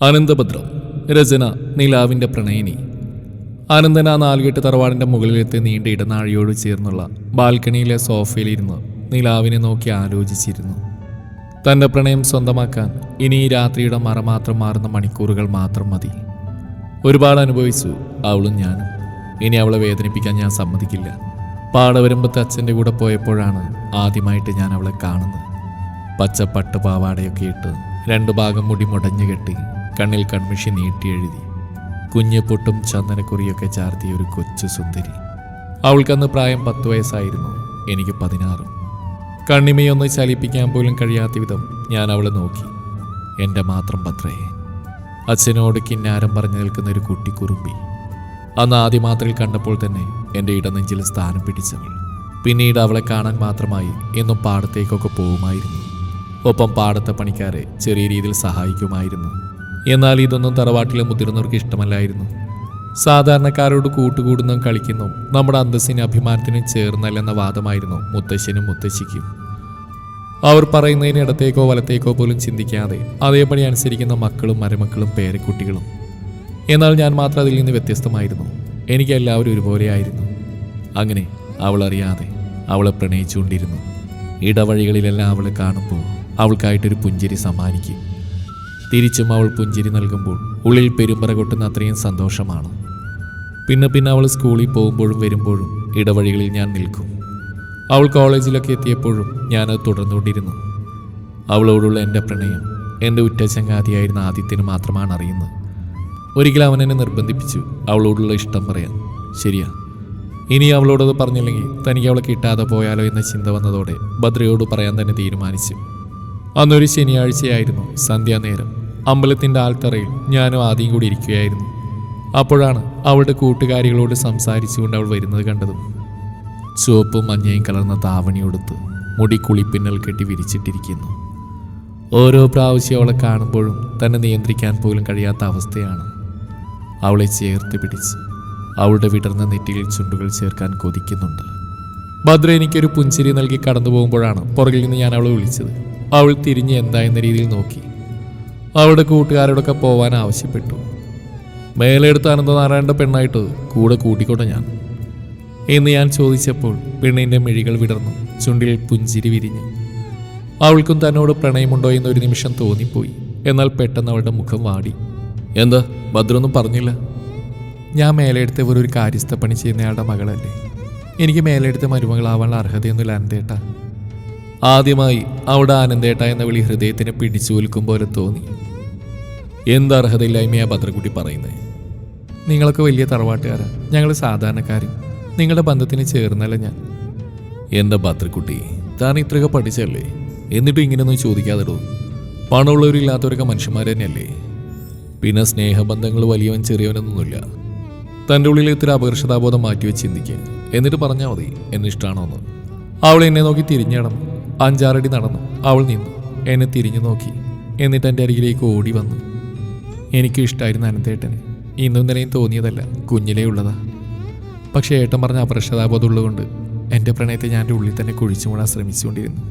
അനന്തഭദ്രം. രചന നിലാവിൻ്റെ പ്രണയിനി. അനന്തൻ ആ നാലുകെട്ട് തറവാടിൻ്റെ മുകളിലെത്തി നീണ്ട ഇടനാഴിയോട് ചേർന്നുള്ള ബാൽക്കണിയിലെ സോഫയിലിരുന്ന് നിലാവിനെ നോക്കി ആലോചിച്ചിരുന്നു. തൻ്റെ പ്രണയം സ്വന്തമാക്കാൻ ഇനി ഈ രാത്രിയുടെ മറ മാത്രം മാറുന്ന മണിക്കൂറുകൾ മാത്രം മതി. ഒരുപാട് അനുഭവിച്ചു അവളും ഞാനും. ഇനി അവളെ വേദനിപ്പിക്കാൻ ഞാൻ സമ്മതിക്കില്ല. പാടവരമ്പത്ത് അച്ഛൻ്റെ കൂടെ പോയപ്പോഴാണ് ആദ്യമായിട്ട് ഞാൻ അവളെ കാണുന്നത്. പച്ച പട്ട് പാവാടയൊക്കെ ഇട്ട് 2 ഭാഗം മുടി മുടഞ്ഞു കെട്ടി കണ്ണിൽ കൺമിഷി നീട്ടി എഴുതി കുഞ്ഞു പൊട്ടും ചന്ദനക്കുറിയൊക്കെ ചാർത്തിയ ഒരു കൊച്ചു സുന്ദരി. അവൾക്കന്ന് പ്രായം 10 വയസ്സായിരുന്നു, എനിക്ക് 16. കണ്ണിമയൊന്ന് ചലിപ്പിക്കാൻ പോലും കഴിയാത്ത വിധം ഞാൻ അവളെ നോക്കി. എൻ്റെ മാത്രം ഭദ്രയെ. അച്ഛനോട് കിന്നാരം പറഞ്ഞു നിൽക്കുന്ന ഒരു കുട്ടിക്കുറുമ്പി. അന്ന് ആദ്യമാത്രയിൽ കണ്ടപ്പോൾ തന്നെ എൻ്റെ ഇടനെഞ്ചിൽ സ്ഥാനം പിടിച്ചവൾ. പിന്നീട് അവളെ കാണാൻ മാത്രമായി എന്നും പാടത്തേക്കൊക്കെ പോകുമായിരുന്നു. ഒപ്പം പാടത്തെ പണിക്കാരെ ചെറിയ രീതിയിൽ സഹായിക്കുമായിരുന്നു. എന്നാൽ ഇതൊന്നും തറവാട്ടിലെ മുതിർന്നവർക്ക് ഇഷ്ടമല്ലായിരുന്നു. സാധാരണക്കാരോട് കൂട്ടുകൂടുന്നതും കളിക്കുന്നു നമ്മുടെ അന്തസ്സിനും അഭിമാനത്തിനും ചേർന്നല്ലെന്ന വാദമായിരുന്നു മുത്തശ്ശനും മുത്തശ്ശിക്കും. അവർ പറയുന്നതിന് ഇടത്തേക്കോ വലത്തേക്കോ പോലും ചിന്തിക്കാതെ അതേപടി അനുസരിക്കുന്ന മക്കളും മരുമക്കളും പേരക്കുട്ടികളും. എന്നാൽ ഞാൻ മാത്രം അതിൽ നിന്ന് വ്യത്യസ്തമായിരുന്നു. എനിക്ക് എല്ലാവരും ഒരുപോലെയായിരുന്നു. അങ്ങനെ അവളറിയാതെ അവളെ പ്രണയിച്ചുകൊണ്ടിരുന്നു. ഇടവഴികളിലെല്ലാം അവളെ കാണുമ്പോൾ അവൾക്കായിട്ടൊരു പുഞ്ചിരി സമ്മാനിക്കും. തിരിച്ചും അവൾ പുഞ്ചിരി നൽകുമ്പോൾ ഉള്ളിൽ പെരുമ്പറ കൊട്ടുന്ന അത്രയും സന്തോഷമാണ്. പിന്നെ അവൾ സ്കൂളിൽ പോകുമ്പോഴും വരുമ്പോഴും ഇടവഴികളിൽ ഞാൻ നിൽക്കും. അവൾ കോളേജിലൊക്കെ എത്തിയപ്പോഴും ഞാനത് തുടർന്നുകൊണ്ടിരുന്നു. അവളോടുള്ള എൻ്റെ പ്രണയം എൻ്റെ ഉറ്റ ചങ്ങാതിയായിരുന്ന ആദിത്യന് മാത്രമാണ് അറിയുന്നത്. ഒരിക്കലും അവൻ എന്നെ നിർബന്ധിപ്പിച്ചു അവളോടുള്ള ഇഷ്ടം പറയാൻ. ശരിയാ, ഇനി അവളോടത് പറഞ്ഞില്ലെങ്കിൽ തനിക്ക് അവളെ കിട്ടാതെ പോയാലോ എന്ന ചിന്ത വന്നതോടെ ഭദ്രയോട് പറയാൻ തന്നെ തീരുമാനിച്ചു. അന്നൊരു ശനിയാഴ്ചയായിരുന്നു. സന്ധ്യാനേരം അമ്പലത്തിൻ്റെ ആൽത്തറയിൽ ഞാനും ആദ്യം കൂടി ഇരിക്കുകയായിരുന്നു. അപ്പോഴാണ് അവളുടെ കൂട്ടുകാരികളോട് സംസാരിച്ചുകൊണ്ട് അവൾ വരുന്നത് കണ്ടതും. ചുവപ്പും മഞ്ഞയും കലർന്ന താവണിയൊടുത്ത് മുടി കുളിപ്പിന്നൽ കെട്ടി വിരിച്ചിട്ടിരിക്കുന്നു. ഓരോ പ്രാവശ്യം അവളെ കാണുമ്പോഴും തന്നെ നിയന്ത്രിക്കാൻ പോലും കഴിയാത്ത അവസ്ഥയാണ്. അവളെ ചേർത്ത് പിടിച്ച് അവളുടെ വിടർന്ന നെറ്റിയിൽ ചുണ്ടുകൾ ചേർക്കാൻ കൊതിക്കുന്നുണ്ട്. ഭദ്ര എനിക്കൊരു പുഞ്ചിരി നൽകി കടന്നു പോകുമ്പോഴാണ് പുറകിൽ നിന്ന് ഞാൻ അവളെ വിളിച്ചത്. അവൾ തിരിഞ്ഞ് എന്താ എന്ന രീതിയിൽ നോക്കി. അവളുടെ കൂട്ടുകാരോടൊക്കെ പോവാൻ ആവശ്യപ്പെട്ടു. മേലെടുത്ത് അനന്തനാരായണൻ്റെ പെണ്ണായിട്ട് കൂടെ കൂട്ടിക്കോട്ടെ ഞാൻ എന്ന് ഞാൻ ചോദിച്ചപ്പോൾ പെണ്ണിൻ്റെ മിഴികൾ വിടർന്നു, ചുണ്ടിൽ പുഞ്ചിരി വിരിഞ്ഞു. അവൾക്കും തന്നോട് പ്രണയമുണ്ടോ എന്നൊരു നിമിഷം തോന്നിപ്പോയി. എന്നാൽ പെട്ടെന്ന് അവളുടെ മുഖം വാടി. എന്താ ഭദ്രൊന്നും പറഞ്ഞില്ല? ഞാൻ മേലെടുത്ത് ഒരു കാര്യസ്ഥപ്പണി ചെയ്യുന്നയാളുടെ മകളല്ലേ. എനിക്ക് മേലെടുത്ത് മരുമകളാവാനുള്ള അർഹതയൊന്നുമില്ല അനന്തേട്ട. ആദ്യമായി അവിടെ ആനന്ദേട്ട എന്ന വിളി ഹൃദയത്തിന് പിടിച്ചുവൽക്കും പോലെ തോന്നി. എന്ത് അർഹതയില്ലായ്മയാ ഭദ്രക്കുട്ടി പറയുന്നത്? നിങ്ങളൊക്കെ വലിയ തറവാട്ടുകാരാ, ഞങ്ങൾ സാധാരണക്കാരും. നിങ്ങളുടെ ബന്ധത്തിന് ചേർന്നല്ല ഞാൻ. എൻ്റെ ഭദ്രക്കുട്ടി, താൻ ഇത്രയൊക്കെ പഠിച്ചല്ലേ, എന്നിട്ടും ഇങ്ങനെയൊന്നും ചോദിക്കാതെടോ. പണമുള്ളവരില്ലാത്തവരൊക്കെ മനുഷ്യന്മാർ തന്നെയല്ലേ. പിന്നെ സ്നേഹബന്ധങ്ങൾ വലിയവൻ ചെറിയവനൊന്നുമില്ല. തൻ്റെ ഉള്ളിൽ ഇത്തിരി അപകർഷതാബോധം മാറ്റിവെച്ച് ചിന്തിക്കുക, എന്നിട്ട് പറഞ്ഞാൽ മതി എന്നിഷ്ടാണോന്ന്. അവൾ എന്നെ നോക്കി തിരിഞ്ഞു നടന്നു. 5-6 അടി നടന്നു. അവൾ നിന്നു, എന്നെ തിരിഞ്ഞു നോക്കി. എന്നിട്ട് എൻ്റെ അരികിലേക്ക് ഓടി വന്നു. എനിക്കും ഇഷ്ടമായിരുന്നു അനന്തേട്ടന്. ഇന്നും ഇന്നലെയും തോന്നിയതല്ല, കുഞ്ഞിലേ ഉള്ളതാ. പക്ഷേ ഏട്ടൻ പറഞ്ഞ അപകർഷതാബോധം ഉള്ളതുകൊണ്ട് എൻ്റെ പ്രണയത്തെ ഞാൻ എൻ്റെ ഉള്ളിൽ തന്നെ കുഴിച്ചു മൂടാൻ ശ്രമിച്ചുകൊണ്ടിരുന്നു.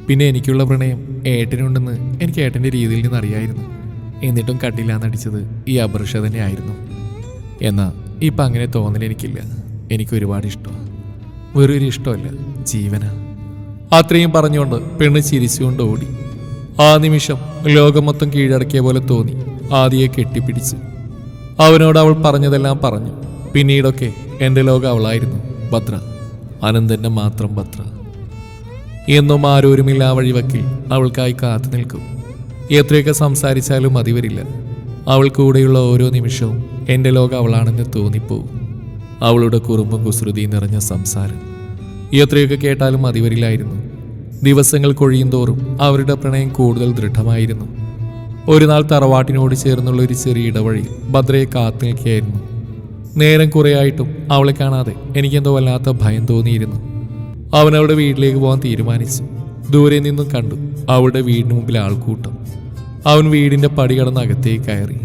പിന്നെ എനിക്കുള്ള പ്രണയം ഏട്ടനുണ്ടെന്ന് എനിക്ക് ഏട്ടൻ്റെ രീതിയിൽ നിന്ന് അറിയായിരുന്നു. എന്നിട്ടും കണ്ടില്ലാന്നടിച്ചത് ഈ അപകർഷ തന്നെയായിരുന്നു. എന്നാൽ ഇപ്പം അങ്ങനെ തോന്നലെനിക്കില്ല. എനിക്ക് ഒരുപാട് ഇഷ്ടമാണ്. വേറൊരു ഇഷ്ടമല്ല, ജീവനാ. അത്രയും പറഞ്ഞുകൊണ്ട് പെണ്ണ് ചിരിച്ചുകൊണ്ട് ഓടി. ആ നിമിഷം ലോകം മൊത്തം കീഴടക്കിയ പോലെ തോന്നി. ആദിയെ കെട്ടിപ്പിടിച്ചു. അവനോട് അവൾ പറഞ്ഞതെല്ലാം പറഞ്ഞു. പിന്നീടൊക്കെ എൻ്റെ ലോകം അവളായിരുന്നു. ഭദ്ര, അനന്തൻ്റെ മാത്രം ഭദ്ര. എന്നും ആരോരുമില്ല വഴിവക്കിൽ അവൾക്കായി കാത്തു നിൽക്കും. എത്രയൊക്കെ സംസാരിച്ചാലും മതി വരില്ല. അവൾ കൂടെയുള്ള ഓരോ നിമിഷവും എൻ്റെ ലോകം അവളാണെന്ന് തോന്നിപ്പോവും. അവളുടെ കുറുമ്പും കുസൃതിയും നിറഞ്ഞ സംസാരം എത്രയൊക്കെ കേട്ടാലും മതി വരില്ലായിരുന്നു. ദിവസങ്ങൾ കൊഴിയും തോറും അവരുടെ പ്രണയം കൂടുതൽ ദൃഢമായിരുന്നു. ഒരു നാൾ തറവാട്ടിനോട് ചേർന്നുള്ള ഒരു ചെറിയ ഇടവഴി ഭദ്രയെ കാത്തു നിൽക്കുകയായിരുന്നു. നേരം കുറേയായിട്ടും അവളെ കാണാതെ എനിക്കെന്തോ വല്ലാത്ത ഭയം തോന്നിയിരുന്നു. അവൻ അവളുടെ വീട്ടിലേക്ക് പോകാൻ തീരുമാനിച്ചു. ദൂരെ നിന്നും കണ്ടു അവളുടെ വീടിന് മുമ്പിൽ ആൾക്കൂട്ടം. അവൻ വീടിൻ്റെ പടി കടന്ന് അകത്തേക്ക് കയറി.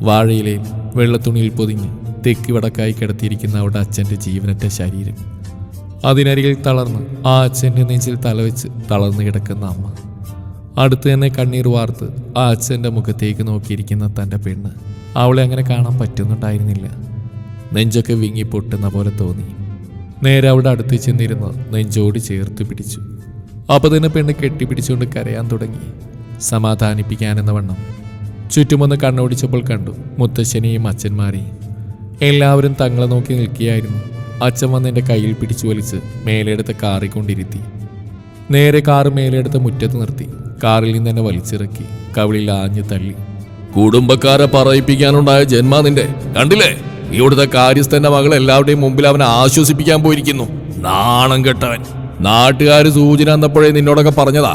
വാഴയിലയിൽ വെള്ളത്തുണിയിൽ പൊതിഞ്ഞ് തെക്ക് വടക്കായി കിടത്തിയിരിക്കുന്ന അവളുടെ അച്ഛൻ്റെ ജീവനറ്റ ശരീരം. അതിനരികിൽ തളർന്ന് ആ അച്ഛൻ്റെ നെഞ്ചിൽ തലവെച്ച് തളർന്നു കിടക്കുന്ന അമ്മ. അടുത്ത് തന്നെ കണ്ണീർ വാർത്ത് ആ അച്ഛൻ്റെ മുഖത്തേക്ക് നോക്കിയിരിക്കുന്ന തൻ്റെ പെണ്ണ് അവളെ അങ്ങനെ കാണാൻ പറ്റുന്നുണ്ടായിരുന്നില്ല. നെഞ്ചൊക്കെ വിങ്ങി പൊട്ടുന്ന പോലെ തോന്നി. നേരെ അവിടെ അടുത്ത് ചെന്നിരുന്ന് നെഞ്ചോട് ചേർത്ത് പിടിച്ചു. അപ്പോൾ തന്നെ പെണ്ണ് കെട്ടിപ്പിടിച്ചുകൊണ്ട് കരയാൻ തുടങ്ങി. സമാധാനിപ്പിക്കാനെന്ന വണ്ണം ചുറ്റുമൊന്ന് കണ്ണോടിച്ചപ്പോൾ കണ്ടു മുത്തശ്ശനെയും അച്ഛന്മാരെയും. എല്ലാവരും തങ്ങളെ നോക്കി നിൽക്കുകയായിരുന്നു. അച്ഛൻ വന്ന് എൻ്റെ കയ്യിൽ പിടിച്ചു വലിച്ച് മേലെടുത്ത് കാറിക്കൊണ്ടിരുത്തി. നേരെ കാറ് മേലെടുത്ത് മുറ്റത്ത് നിർത്തി. കാറിൽ നിന്ന് തന്നെ വലിച്ചിറക്കി കവിളിൽ ആഞ്ഞു തള്ളി. കുടുംബക്കാരെ പറയിപ്പിക്കാനുണ്ടായ ജന്മ നിന്റെ കണ്ടില്ലേ? ഇവിടുത്തെ കാര്യസ്ഥന്റെ മകൾ എല്ലാവരുടെയും മുമ്പിൽ അവനെ ആശ്വസിപ്പിക്കാൻ പോയിരിക്കുന്നു. നാണം കെട്ടവൻ. നാട്ടുകാർ സൂചന എന്നപ്പോഴേ നിന്നോടൊക്കെ പറഞ്ഞതാ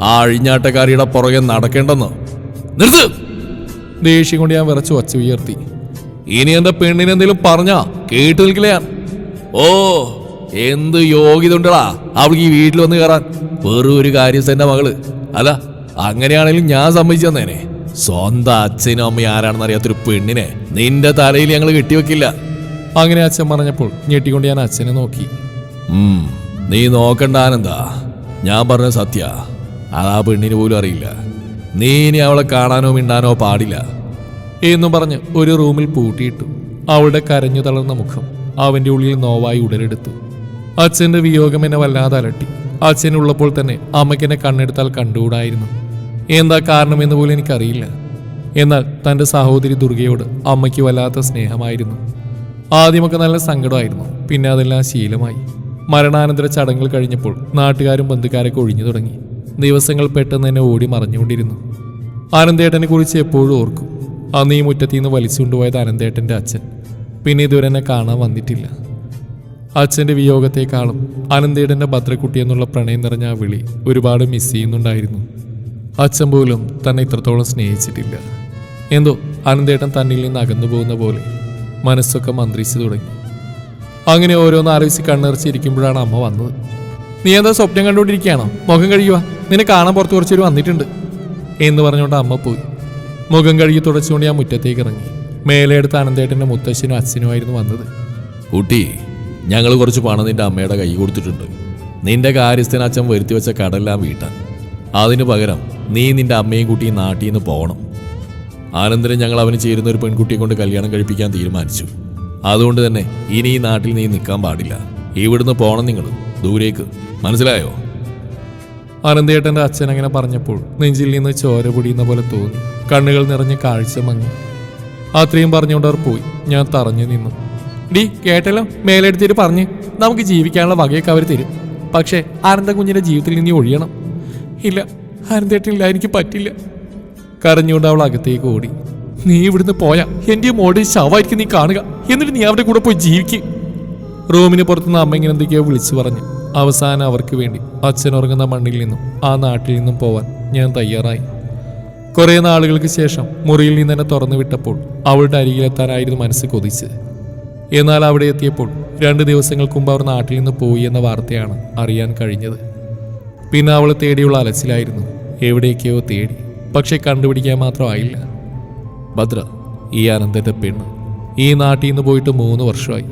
ആ അഴിഞ്ഞാട്ടക്കാരിയുടെ പുറകെ നടക്കേണ്ടെന്ന്. നിർത്ത്! ദേഷ്യം കൊണ്ട് ഞാൻ വിറച്ചു ഒച്ച ഉയർത്തി. ഇനി എന്റെ പെണ്ണിനെന്തെങ്കിലും പറഞ്ഞാ കേട്ടു നിൽക്കില്ല ഞാൻ. ഓ, എന്ത് യോഗ്യത ഉണ്ടടാ അവൾക്ക് ഈ വീട്ടിൽ വന്ന് കയറാൻ? വെറും ഒരു കാര്യസ്ഥന്റെ മകള്. അല്ല, അങ്ങനെയാണെങ്കിലും ഞാൻ സമ്മതിച്ചു തന്നേനെ. സ്വന്തം അച്ഛനും അമ്മയും ആരാണെന്ന് അറിയാത്തൊരു പെണ്ണിനെ നിന്റെ തലയിൽ ഞങ്ങൾ കെട്ടിവെക്കില്ല. അങ്ങനെ അച്ഛൻ പറഞ്ഞപ്പോൾ ഞെട്ടിക്കൊണ്ട് ഞാൻ അച്ഛനെ നോക്കി. നീ നോക്കണ്ട ആനന്ദാ, ഞാൻ പറഞ്ഞ സത്യ. അതാ പെണ്ണിന് പോലും അറിയില്ല. നീ ഇനി അവളെ കാണാനോ മിണ്ടാനോ പാടില്ല എന്നും പറഞ്ഞ് ഒരു റൂമിൽ പൂട്ടിയിട്ടു. അവളുടെ കരഞ്ഞു തളർന്ന മുഖം അവന്റെ ഉള്ളിൽ നോവായി ഉടലെടുത്തു. അച്ഛന്റെ വിയോഗം എന്നെ വല്ലാതെ അലട്ടി. അച്ഛനുള്ളപ്പോൾ തന്നെ അമ്മയ്ക്കെന്നെ കണ്ണെടുത്താൽ കണ്ടുകൂടായിരുന്നു. എന്താ കാരണമെന്ന് പോലും എനിക്കറിയില്ല. എന്നാൽ തൻ്റെ സഹോദരി ദുർഗയോട് അമ്മയ്ക്ക് വല്ലാത്ത സ്നേഹമായിരുന്നു. ആദ്യമൊക്കെ നല്ല സങ്കടമായിരുന്നു. പിന്നെ അതെല്ലാം ശീലമായി. മരണാനന്തര ചടങ്ങുകൾ കഴിഞ്ഞപ്പോൾ നാട്ടുകാരും ബന്ധുക്കാരൊക്കെ ഒഴിഞ്ഞു തുടങ്ങി. ദിവസങ്ങൾ പെട്ടെന്ന് തന്നെ ഓടി മറഞ്ഞുകൊണ്ടിരുന്നു. അനന്തേട്ടനെ കുറിച്ച് എപ്പോഴും ഓർക്കും. അന്ന് ഈ മുറ്റത്തിൽ നിന്ന് വലിച്ചുകൊണ്ടുപോയത് അനന്തേട്ടൻ്റെ അച്ഛൻ. പിന്നെ ഇതുവരെ എന്നെ കാണാൻ വന്നിട്ടില്ല. അച്ഛൻ്റെ വിയോഗത്തെക്കാളും അനന്തേട്ടൻ്റെ ഭദ്രക്കുട്ടി എന്നുള്ള പ്രണയം നിറഞ്ഞ ആ വിളി ഒരുപാട് മിസ് ചെയ്യുന്നുണ്ടായിരുന്നു. അച്ഛൻ പോലും തന്നെ ഇത്രത്തോളം സ്നേഹിച്ചിട്ടില്ല. എന്തോ അനന്തേട്ടൻ തന്നിൽ നിന്ന് അകന്നു പോകുന്ന പോലെ മനസ്സൊക്കെ മന്ത്രിച്ചു തുടങ്ങി. അങ്ങനെ ഓരോന്ന് ആലോചിച്ച് കണ്ണിറച്ചിരിക്കുമ്പോഴാണ് അമ്മ വന്നത്. നീ എന്താ സ്വപ്നം കണ്ടുകൊണ്ടിരിക്കുകയാണോ? മുഖം കഴുകുക, നിന്നെ കാണാൻ പുറത്ത് കുറച്ചൊരു വന്നിട്ടുണ്ട് എന്ന് പറഞ്ഞുകൊണ്ട് അമ്മ പോയി. മുഖം കഴുകി തുടച്ചുകൊണ്ട് ഞാൻ മുറ്റത്തേക്ക് ഇറങ്ങി. മേലെ എടുത്ത് അനന്തേട്ടൻ്റെ മുത്തശ്ശനും അച്ഛനുമായിരുന്നു വന്നത്. കുട്ടി, ഞങ്ങൾ കുറച്ച് പണം നിന്റെ അമ്മയുടെ കൈ കൊടുത്തിട്ടുണ്ട്. നിന്റെ കാര്യസ്ഥന് അച്ഛൻ വരുത്തി വെച്ച കടെല്ലാം വീട്ടാൻ. അതിനു പകരം നീ നിന്റെ അമ്മയും കുട്ടിയും നാട്ടിൽ നിന്ന് പോകണം. അനന്തരം ഞങ്ങൾ അവന് ചേരുന്ന ഒരു പെൺകുട്ടിയെ കൊണ്ട് കല്യാണം കഴിപ്പിക്കാൻ തീരുമാനിച്ചു. അതുകൊണ്ട് തന്നെ ഇനി ഈ നാട്ടിൽ നീ നിൽക്കാൻ പാടില്ല. ഇവിടുന്ന് പോകണം നിങ്ങൾ ദൂരേക്ക്. മനസ്സിലായോ? അനന്തേട്ടൻ്റെ അച്ഛൻ അങ്ങനെ പറഞ്ഞപ്പോൾ നെഞ്ചിൽ നിന്ന് ചോര പൊടിയുന്ന പോലെ തോന്നി. കണ്ണുകൾ നിറഞ്ഞ് കാഴ്ച മങ്ങി. അത്രയും പറഞ്ഞുകൊണ്ട് അവർ പോയി. ഞാൻ തറഞ്ഞു നിന്നു. ഡി കേട്ടല്ലോ, മേലെടുത്തിട്ട് പറഞ്ഞ് നമുക്ക് ജീവിക്കാനുള്ള വകയൊക്കെ അവർ തരും. പക്ഷേ അനന്ത കുഞ്ഞിൻ്റെ ജീവിതത്തിൽ നിന്ന് ഒഴിയണം. ഇല്ല, അനന്തേട്ടനില്ല, എനിക്ക് പറ്റില്ല. കരഞ്ഞുകൊണ്ട് അവൾ അകത്തേക്ക് ഓടി. നീ ഇവിടുന്ന് പോയാ എൻ്റെ മോടെ ശവമായിരിക്കും നീ കാണുക. എന്നിട്ട് നീ അവരുടെ കൂടെ പോയി ജീവിക്കും. റൂമിന് പുറത്തുനിന്ന് അമ്മ ഇങ്ങനെ എന്തൊക്കെയോ വിളിച്ചു പറഞ്ഞു. അവസാനം അവർക്ക് വേണ്ടി അച്ഛൻ ഉറങ്ങുന്ന മണ്ണിൽ നിന്നും ആ നാട്ടിൽ നിന്നും പോവാൻ ഞാൻ തയ്യാറായി. കുറേ നാളുകൾക്ക് ശേഷം മുറിയിൽ നിന്ന് തന്നെ തുറന്നു വിട്ടപ്പോൾ അവളുടെ അരികിലെത്താനായിരുന്നു മനസ്സ് കൊതിച്ച്. എന്നാൽ അവിടെ എത്തിയപ്പോൾ 2 ദിവസങ്ങൾക്ക് മുമ്പ് അവർ നാട്ടിൽ നിന്ന് പോയി എന്ന വാർത്തയാണ് അറിയാൻ കഴിഞ്ഞത്. പിന്നെ അവൾ തേടിയുള്ള അലച്ചിലായിരുന്നു. എവിടേക്കോ തേടി, പക്ഷെ കണ്ടുപിടിക്കാൻ മാത്രമായില്ല. ഭദ്ര, ഈ അനന്തൻ്റെ പെണ്ണ്, ഈ നാട്ടിൽ നിന്ന് പോയിട്ട് 3 വർഷമായി.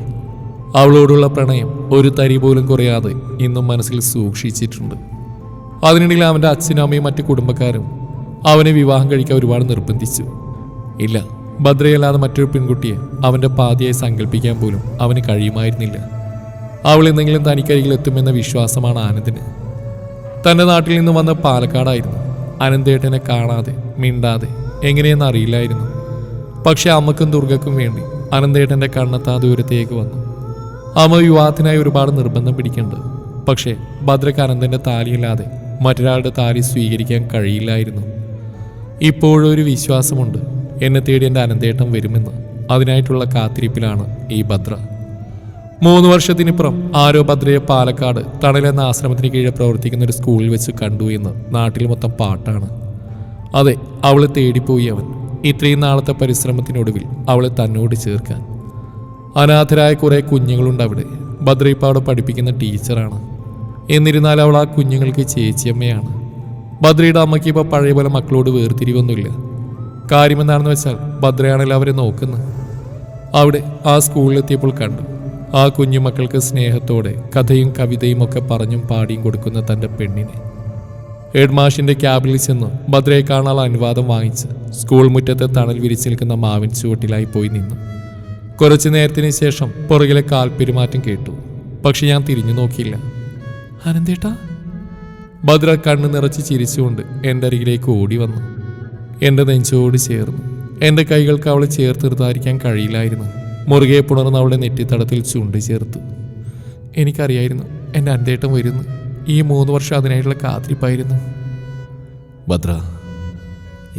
അവളോടുള്ള പ്രണയം ഒരു തരി പോലും കുറയാതെ ഇന്നും മനസ്സിൽ സൂക്ഷിച്ചിട്ടുണ്ട്. അതിനിടയിൽ അവൻ്റെ അച്ഛനും അമ്മയും മറ്റു കുടുംബക്കാരും അവനെ വിവാഹം കഴിക്കാൻ ഒരുപാട് നിർബന്ധിച്ചു. ഇല്ല, ഭദ്രയല്ലാതെ മറ്റൊരു പെൺകുട്ടിയെ അവൻ്റെ പാതിയായി സങ്കല്പിക്കാൻ പോലും അവന് കഴിയുമായിരുന്നില്ല. അവൾ എന്തെങ്കിലും തനിക്കരികിൽ എത്തുമെന്ന വിശ്വാസമാണ് ആനന്ദിന്. തൻ്റെ നാട്ടിൽ നിന്ന് വന്ന പാലക്കാടായിരുന്നു. അനന്തേട്ടനെ കാണാതെ മിണ്ടാതെ എങ്ങനെയെന്ന് അറിയില്ലായിരുന്നു. പക്ഷെ അമ്മക്കും ദുർഗക്കും വേണ്ടി അനന്തേട്ടൻ്റെ കണ്ണെത്താ ദൂരത്തേക്ക് വന്നു. അമ്മ വിവാഹത്തിനായി ഒരുപാട് നിർബന്ധം പിടിക്കേണ്ടത്. പക്ഷേ ഭദ്രക്ക് അനന്തൻ്റെ താലിയില്ലാതെ മറ്റൊരാളുടെ താലി സ്വീകരിക്കാൻ കഴിയില്ലായിരുന്നു. ഇപ്പോഴൊരു വിശ്വാസമുണ്ട്, എന്നെ തേടി എൻ്റെ അനന്തേട്ടൻ വരുമെന്ന്. അതിനായിട്ടുള്ള കാത്തിരിപ്പിലാണ് ഈ ഭദ്ര. 3 വർഷത്തിനിപ്പുറം ആരോ ഭദ്രയെ പാലക്കാട് തണലെന്ന ആശ്രമത്തിന് കീഴെ പ്രവർത്തിക്കുന്ന ഒരു സ്കൂളിൽ വെച്ച് കണ്ടു എന്ന് നാട്ടിൽ മൊത്തം പാട്ടാണ്. അതെ, അവളെ തേടിപ്പോയി അവൻ. ഇത്രയും നാളത്തെ പരിശ്രമത്തിനൊടുവിൽ അവളെ തന്നോട് ചേർക്കാൻ. അനാഥരായ കുറേ കുഞ്ഞുങ്ങളുണ്ട് അവിടെ. ഭദ്ര ഇപ്പോൾ അവിടെ പഠിപ്പിക്കുന്ന ടീച്ചറാണ്. എന്നിരുന്നാൽ അവൾ ആ കുഞ്ഞുങ്ങൾക്ക് ചേച്ചിയമ്മയാണ്. ഭദ്രയുടെ അമ്മയ്ക്ക് ഇപ്പോൾ പഴയ പോലെ മക്കളോട് വേർതിരിവൊന്നുമില്ല. കാര്യമെന്താണെന്ന് വെച്ചാൽ ഭദ്രയാണല്ലോ അവരെ നോക്കുന്നത്. അവിടെ ആ സ്കൂളിലെത്തിയപ്പോൾ കണ്ടു ആ കുഞ്ഞുമക്കൾക്ക് സ്നേഹത്തോടെ കഥയും കവിതയും ഒക്കെ പറഞ്ഞും പാടിയും കൊടുക്കുന്ന തൻ്റെ പെണ്ണിനെ. ഹെഡ് മാഷിന്റെ ക്യാബിനിൽ ചെന്ന് ഭദ്രയെ കാണാനുള്ള അനുവാദം വാങ്ങിച്ച് സ്കൂൾ മുറ്റത്തെ തണൽ വിരിച്ചു നിൽക്കുന്ന മാവിൻ ചുവട്ടിലായി പോയി നിന്നു. കുറച്ചു നേരത്തിന് ശേഷം പുറകിലെ കാൽപ്പെരുമാറ്റം കേട്ടു. പക്ഷെ ഞാൻ തിരിഞ്ഞു നോക്കിയില്ല. അനന്തേട്ടാ? ഭദ്ര കണ്ണ് നിറച്ച് ചിരിച്ചുകൊണ്ട് എൻ്റെ അരികിലേക്ക് ഓടി വന്നു. എൻ്റെ നെഞ്ചോട് ചേർന്നു. എൻ്റെ കൈകൾക്ക് അവളെ ചേർത്ത് നിർത്താതിരിക്കാൻ കഴിയില്ലായിരുന്നു. മുറുകെ പുണർന്ന് അവളുടെ നെറ്റിത്തടത്തിൽ ചുണ്ട് ചേർത്തു. എനിക്കറിയായിരുന്നു എൻ്റെ അനന്തേട്ടൻ വരുന്നു. ഈ 3 വർഷം അതിനായിട്ടുള്ള കാത്തിരിപ്പായിരുന്നു. ഭദ്ര,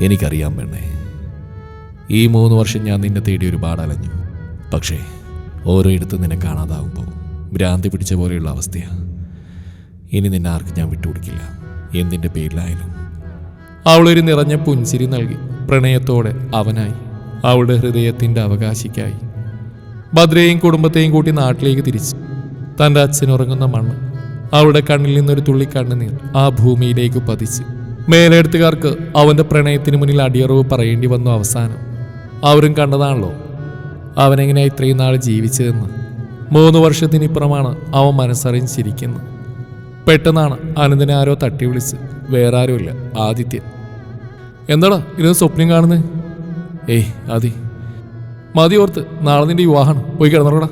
എനിക്കറിയാം പെണ്ണേ. ഈ 3 വർഷം ഞാൻ നിന്നെ തേടി ഒരുപാട് അലഞ്ഞു. പക്ഷേ ഓരോ ഇടത്തും നിന്നെ കാണാതാവുമ്പോൾ ഭ്രാന്തി പിടിച്ച പോലെയുള്ള അവസ്ഥയാണ്. ഇനി നിന്നെ ആർക്കും ഞാൻ വിട്ടുകൊടുക്കില്ല, എന്തിൻ്റെ പേരിലായാലും. അവളൊരു നിറഞ്ഞ പുഞ്ചിരി നൽകി. പ്രണയത്തോടെ അവനായി, അവളുടെ ഹൃദയത്തിൻ്റെ അവകാശിക്കായി. ഭദ്രയെയും കുടുംബത്തെയും കൂട്ടി നാട്ടിലേക്ക് തിരിച്ചു. തൻ്റെ അച്ഛനുറങ്ങുന്ന മണ്ണ്, അവളുടെ കണ്ണിൽ നിന്നൊരു തുള്ളി കണ്ണുനീർ ആ ഭൂമിയിലേക്ക് പതിച്ചു. മേലെടുത്തുകാർക്ക് അവൻ്റെ പ്രണയത്തിന് മുന്നിൽ അടിയറവ് പറയേണ്ടി വന്നു. അവസാനം അവരും കണ്ടതാണല്ലോ അവനെങ്ങനെയാ ഇത്രയും നാൾ ജീവിച്ചതെന്ന്. 3 വർഷത്തിനിപ്പുറമാണ് അവൻ മനസ്സറിഞ്ഞ് ചിരിക്കുന്നത്. പെട്ടെന്നാണ് അനന്തനെ ആരോ തട്ടി വിളിച്ച്. വേറെ ആരുമില്ല, ആദിത്യൻ. എന്താടാ ഇരുന്ന് സ്വപ്നം കാണുന്നത്? ഏയ് അതി മതി ഓർത്ത്, നാളെ നിന്റെ വിവാഹമാണ്, പോയി കിടന്നോടാ.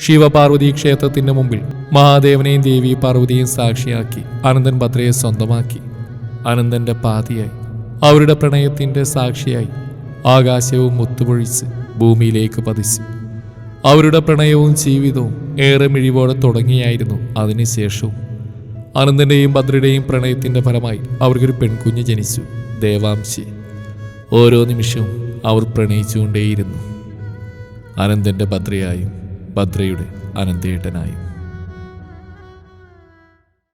ശിവപാർവതി ക്ഷേത്രത്തിന്റെ മുമ്പിൽ മഹാദേവനെയും ദേവി പാർവതിയെയും സാക്ഷിയാക്കി അനന്തൻ ഭദ്രയെ സ്വന്തമാക്കി. അനന്തന്റെ പാതിയായി, അവരുടെ പ്രണയത്തിന്റെ സാക്ഷിയായി ആകാശവും മുത്തുപൊഴിച്ച് ഭൂമിയിലേക്ക് പതിച്ചു. അവരുടെ പ്രണയവും ജീവിതവും ഏറെ മിഴിവോടെ തുടങ്ങിയായിരുന്നു. അതിനുശേഷവും അനന്തന്റെയും ഭദ്രയുടെയും പ്രണയത്തിന്റെ ഫലമായി അവർക്കൊരു പെൺകുഞ്ഞ് ജനിച്ചു, ദേവാംശി. ഓരോ നിമിഷവും അവർ പ്രണയിച്ചുകൊണ്ടേയിരുന്നു. അനന്തന്റെ ഭദ്രയായും ഭദ്രയുടെ അനന്തേട്ടനായും.